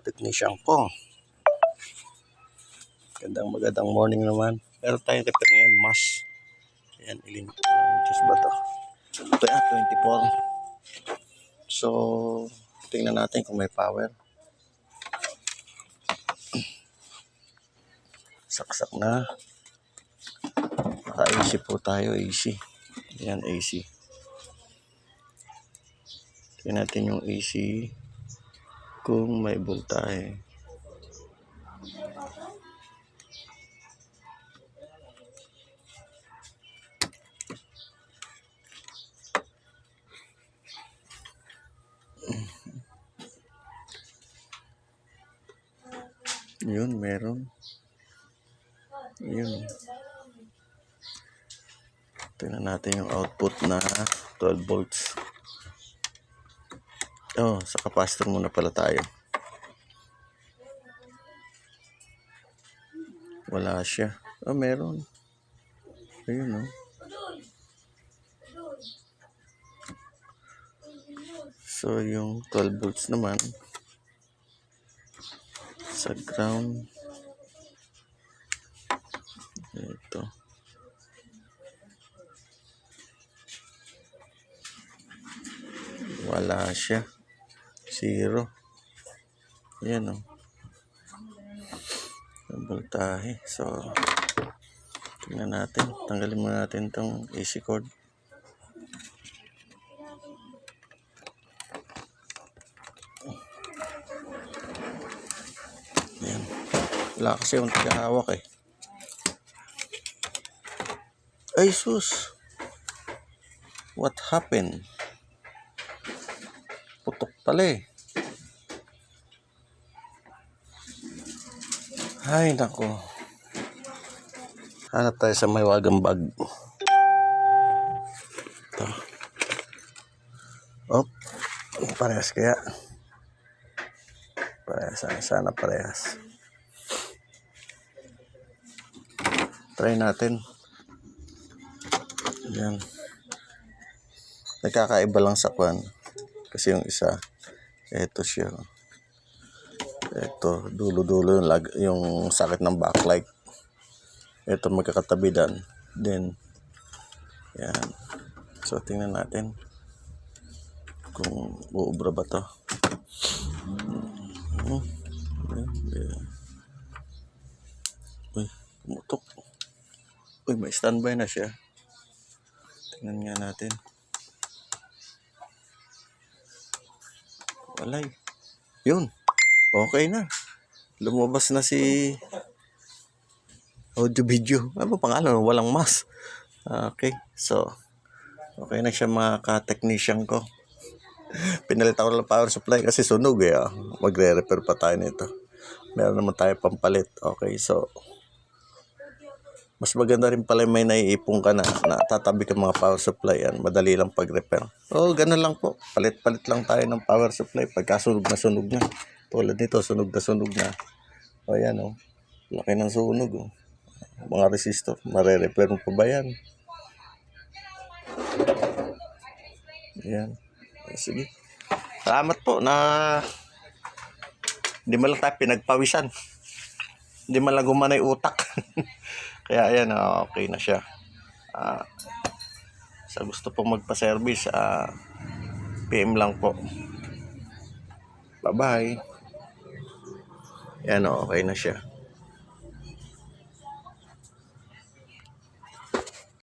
technician ko. Magandang morning naman. Meron tayong repair ngayon, mas. Ayan, ilang inches ba ito? Ito 24. So, tingnan natin kung may power. Saksak na. Naka-AC po tayo, AC. Ayan, AC. Tingnan natin yung AC kung may voltahe. Yun, meron. Yun. Tingnan natin yung output na 12 volts. Oh, sa capacitor muna pala tayo. Wala siya. Oh, meron. Ayun, oh. So, yung 12 volts naman sa ground. Ito. Wala siya. 0. Ayan, oh. Ang voltahe. So, tingnan natin. Tanggalin muna natin itong AC cord. Ayan. Wala kasi yung tagahawak eh. Ay sus! What happened? Putok pala eh. Ay nako. Hanap tayo sa may wagang bag. Ito. Oh, parehas kaya. Parehas. Sana parehas. Try natin. Yan. Nagkakaiba lang sa kwan. Kasi yung isa, eto siya. Ito, dulo-dulo yung sakit ng backlight. Ito magkakatabi dan. Then, yan. So, tingnan natin kung uubra ba to. Uy, pumutok. Uy, may standby na siya. Tingnan nga natin. Walay. Yun. Okay na. Lumabas na si audio video. Ano ba pangalan? Walang mas. Okay. So, okay na siya mga ka-technician ko. Pinalitan ko lang power supply kasi sunog eh. Magre-repair pa tayo nito. Meron naman tayo pampalit. Okay. So, mas maganda rin pala may naiipong ka na tatabi ka mga power supply. Yan. Madali lang pag-repair. Oh, ganun lang po. Palit-palit lang tayo ng power supply pagka sunog na. Tulad nito, sunog na. O yan o. Laki ng sunog o. Mga resistor. Mare-repair mo pa ba yan? Yan. Sige. Salamat po na hindi man lang tayo pinagpawisan. Hindi man lang gumanay utak. Kaya ayan, okay na siya. Sa gusto pong magpa-service, PM lang po. Bye-bye. Yan, okay na siya.